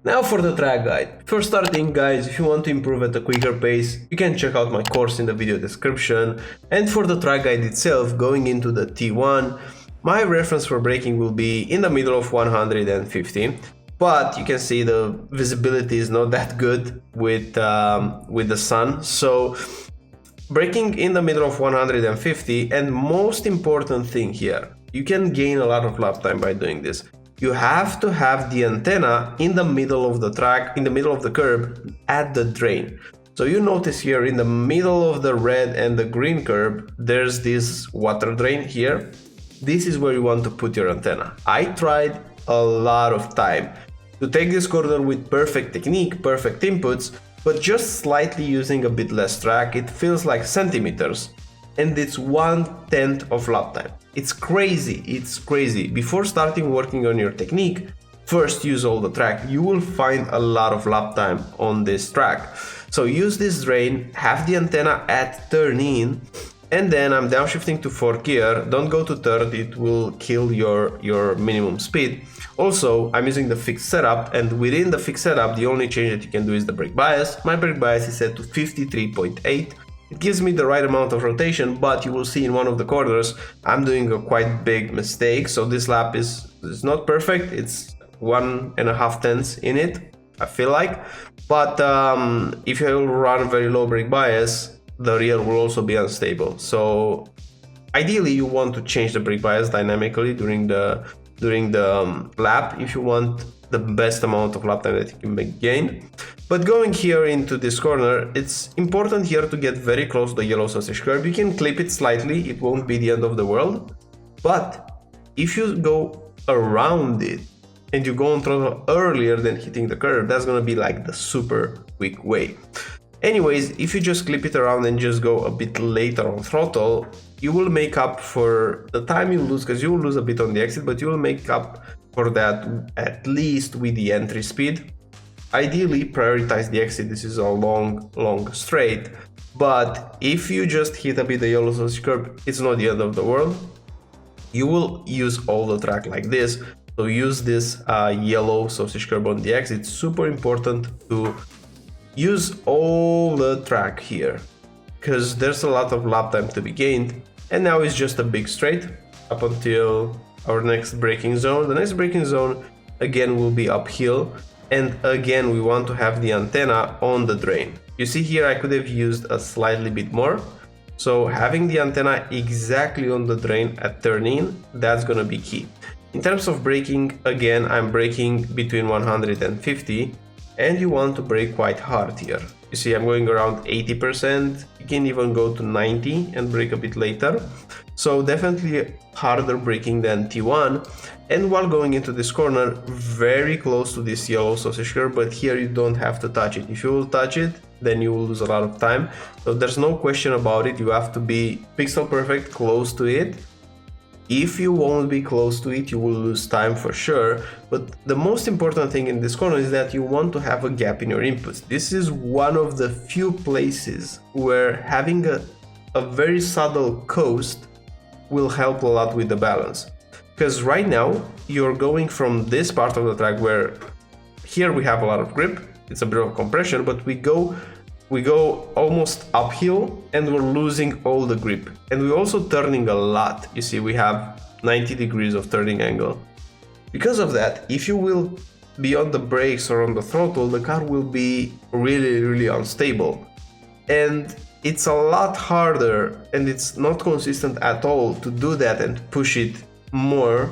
Now for the track guide. For starting guys, if you want to improve at a quicker pace, you can check out my course in the video description. And for the track guide itself, going into the T1, my reference for braking will be in the middle of 150. But you can see the visibility is not that good with the sun. So braking in the middle of 150, and most important thing here, you can gain a lot of lap time by doing this. You have to have the antenna in the middle of the track, in the middle of the curb at the drain. So you notice here in the middle of the red and the green curb, there's this water drain here. This is where you want to put your antenna. I tried a lot of time to take this corner with perfect technique, perfect inputs, but just slightly using a bit less track, it feels like centimeters. And it's 1/10 of lap time. It's crazy, it's crazy. Before starting working on your technique, first use all the track. You will find a lot of lap time on this track. So use this drain, have the antenna at turn in, and then I'm downshifting to 4th gear. Don't go to 3rd, it will kill your minimum speed. Also, I'm using the fixed setup, and within the fixed setup, the only change that you can do is the brake bias. My brake bias is set to 53.8. It gives me the right amount of rotation, but you will see in one of the corners, I'm doing a quite big mistake. So this lap is not perfect. It's 1.5 tenths in it, I feel like. But if you run very low brake bias, the rear will also be unstable. So ideally, you want to change the brake bias dynamically during the lap if you want the best amount of lap time that you can gain. But going here into this corner, it's important here to get very close to the yellow sausage curb. You can clip it slightly, it won't be the end of the world. But if you go around it and you go on throttle earlier than hitting the curb, that's gonna be like the super quick way. Anyways, if you just clip it around and just go a bit later on throttle, you will make up for the time you lose, because you will lose a bit on the exit, but you will make up for that at least with the entry speed. Ideally, prioritize the exit. This is a long straight, but if you just hit a bit the yellow sausage curb, it's not the end of the world. You will use all the track like this. So use this yellow sausage curb on the exit. It's super important to use all the track here, because there's a lot of lap time to be gained. And now it's just a big straight up until our next braking zone. The next braking zone again will be uphill, and again we want to have the antenna on the drain. You see here I could have used a slightly bit more, so having the antenna exactly on the drain at turn in, that's gonna be key. In terms of braking, again I'm braking between 150, and you want to brake quite hard here. You see I'm going around 80%, you can even go to 90 and brake a bit later. So definitely harder braking than T1. And while going into this corner, very close to this yellow sausage curb, but here you don't have to touch it. If you will touch it, then you will lose a lot of time. So there's no question about it, you have to be pixel perfect close to it. If you won't be close to it, you will lose time for sure. But the most important thing in this corner is that you want to have a gap in your inputs. This is one of the few places where having a very subtle coast will help a lot with the balance. Because right now, you're going from this part of the track where here we have a lot of grip, it's a bit of compression, but we go almost uphill and we're losing all the grip, and we're also turning a lot. You see we have 90 degrees of turning angle. Because of that, if you will be on the brakes or on the throttle, the car will be really unstable, and it's a lot harder and it's not consistent at all to do that and push it more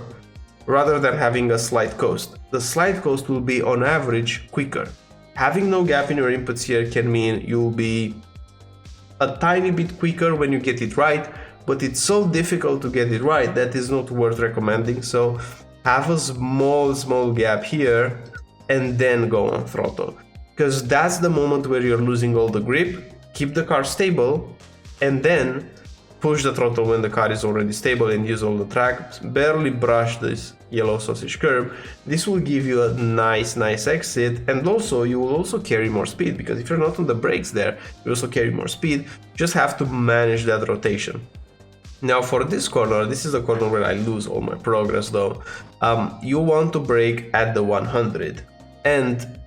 rather than having a slight coast. The slight coast will be on average quicker. Having no gap in your inputs here can mean you'll be a tiny bit quicker when you get it right, but it's so difficult to get it right that is not worth recommending. So have a small gap here and then go on throttle, because that's the moment where you're losing all the grip. Keep the car stable and then push the throttle when the car is already stable and use all the track. Barely brush this yellow sausage curb. This will give you a nice exit, and also you will also carry more speed, because if you're not on the brakes there, you also carry more speed. Just have to manage that rotation. Now for this corner, this is the corner where I lose all my progress though. You want to brake at the 100, and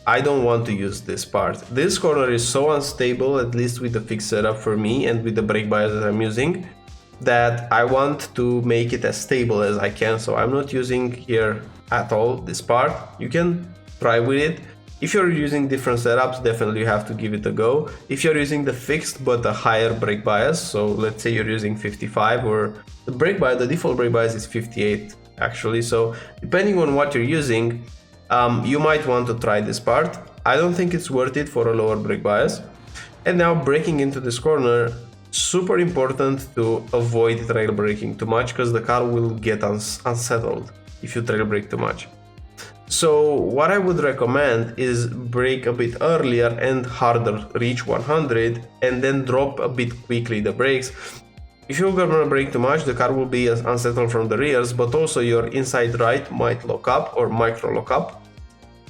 I don't want to use this part. This corner is so unstable, at least with the fixed setup for me and with the brake bias that I'm using, that I want to make it as stable as I can. So I'm not using here at all this part. You can try with it. If you're using different setups, definitely you have to give it a go. If you're using the fixed but a higher brake bias, so let's say you're using 55, or the brake bias, the default brake bias is 58 actually. So depending on what you're using, you might want to try this part. I don't think it's worth it for a lower brake bias. And now braking into this corner, super important to avoid trail braking too much, because the car will get unsettled if you trail brake too much. So what I would recommend is brake a bit earlier and harder, reach 100, and then drop a bit quickly the brakes. If you're gonna brake too much, the car will be unsettled from the rears, but also your inside right might lock up or micro lock up.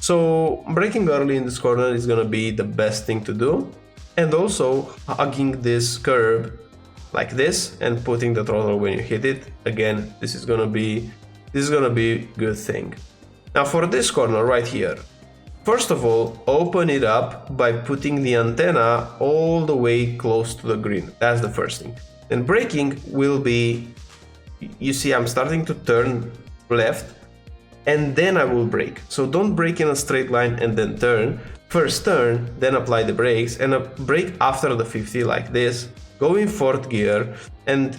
So braking early in this corner is gonna be the best thing to do. And also hugging this curb like this and putting the throttle when you hit it. Again, this is gonna be a good thing. Now for this corner right here, first of all, open it up by putting the antenna all the way close to the green. That's the first thing. And braking will be, you see I'm starting to turn left and then I will brake. So don't brake in a straight line and then turn. First turn, then apply the brakes, and brake after the 50 like this. Go in 4th gear and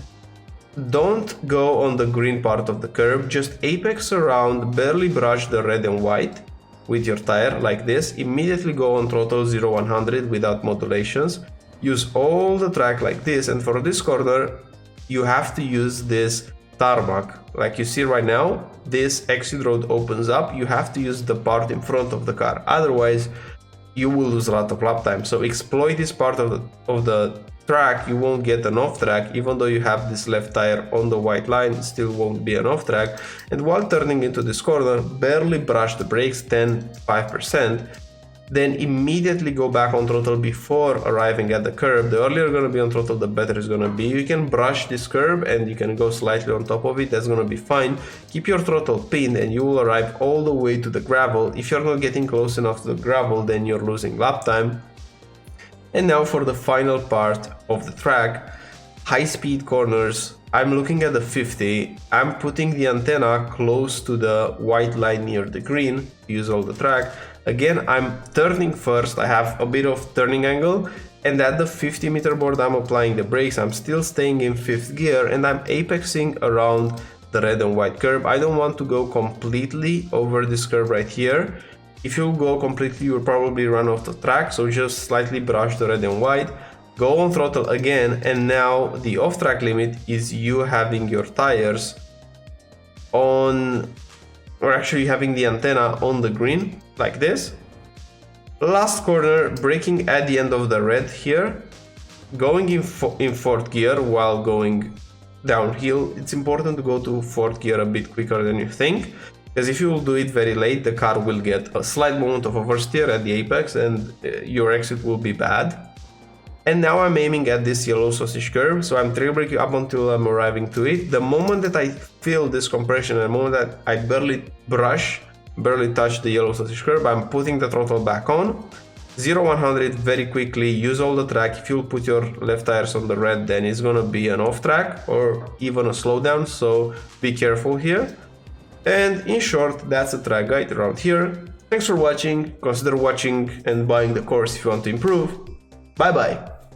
don't go on the green part of the curb. Just apex around, barely brush the red and white with your tire like this. Immediately go on throttle 0-100 without modulations. Use all the track like this, and for this corner you have to use this tarmac. Like you see right now, this exit road opens up. You have to use the part in front of the car, otherwise you will lose a lot of lap time. So exploit this part of the track. You won't get an off track, even though you have this left tire on the white line, still won't be an off track. And while turning into this corner, barely brush the brakes, 10-5%. Then immediately go back on throttle before arriving at the curb. The earlier you're going to be on throttle, the better it's going to be. You can brush this curb and you can go slightly on top of it. That's going to be fine. Keep your throttle pinned and you will arrive all the way to the gravel. If you're not getting close enough to the gravel, then you're losing lap time. And now for the final part of the track, high speed corners. I'm looking at the 50. I'm putting the antenna close to the white line near the green. Use all the track. Again, I'm turning first. I have a bit of turning angle, and at the 50 meter board I'm applying the brakes. I'm still staying in 5th gear and I'm apexing around the red and white curb. I don't want to go completely over this curb right here. If you go completely, you'll probably run off the track, so just slightly brush the red and white. Go on throttle again, and now the off-track limit is you having your tires on, or actually having the antenna on the green, like this. Last corner, braking at the end of the red here, going in 4th gear while going downhill. It's important to go to 4th gear a bit quicker than you think, because if you will do it very late, the car will get a slight moment of oversteer at the apex and your exit will be bad. And now I'm aiming at this yellow sausage curve, so I'm trail braking up until I'm arriving to it. The moment that I feel this compression, the moment that I barely touch the yellow sausage curve, I'm putting the throttle back on. 0-100 very quickly, use all the track. If you put your left tires on the red, then it's gonna be an off track or even a slowdown, so be careful here. And in short, that's a track guide around here. Thanks for watching. Consider watching and buying the course if you want to improve. Bye bye.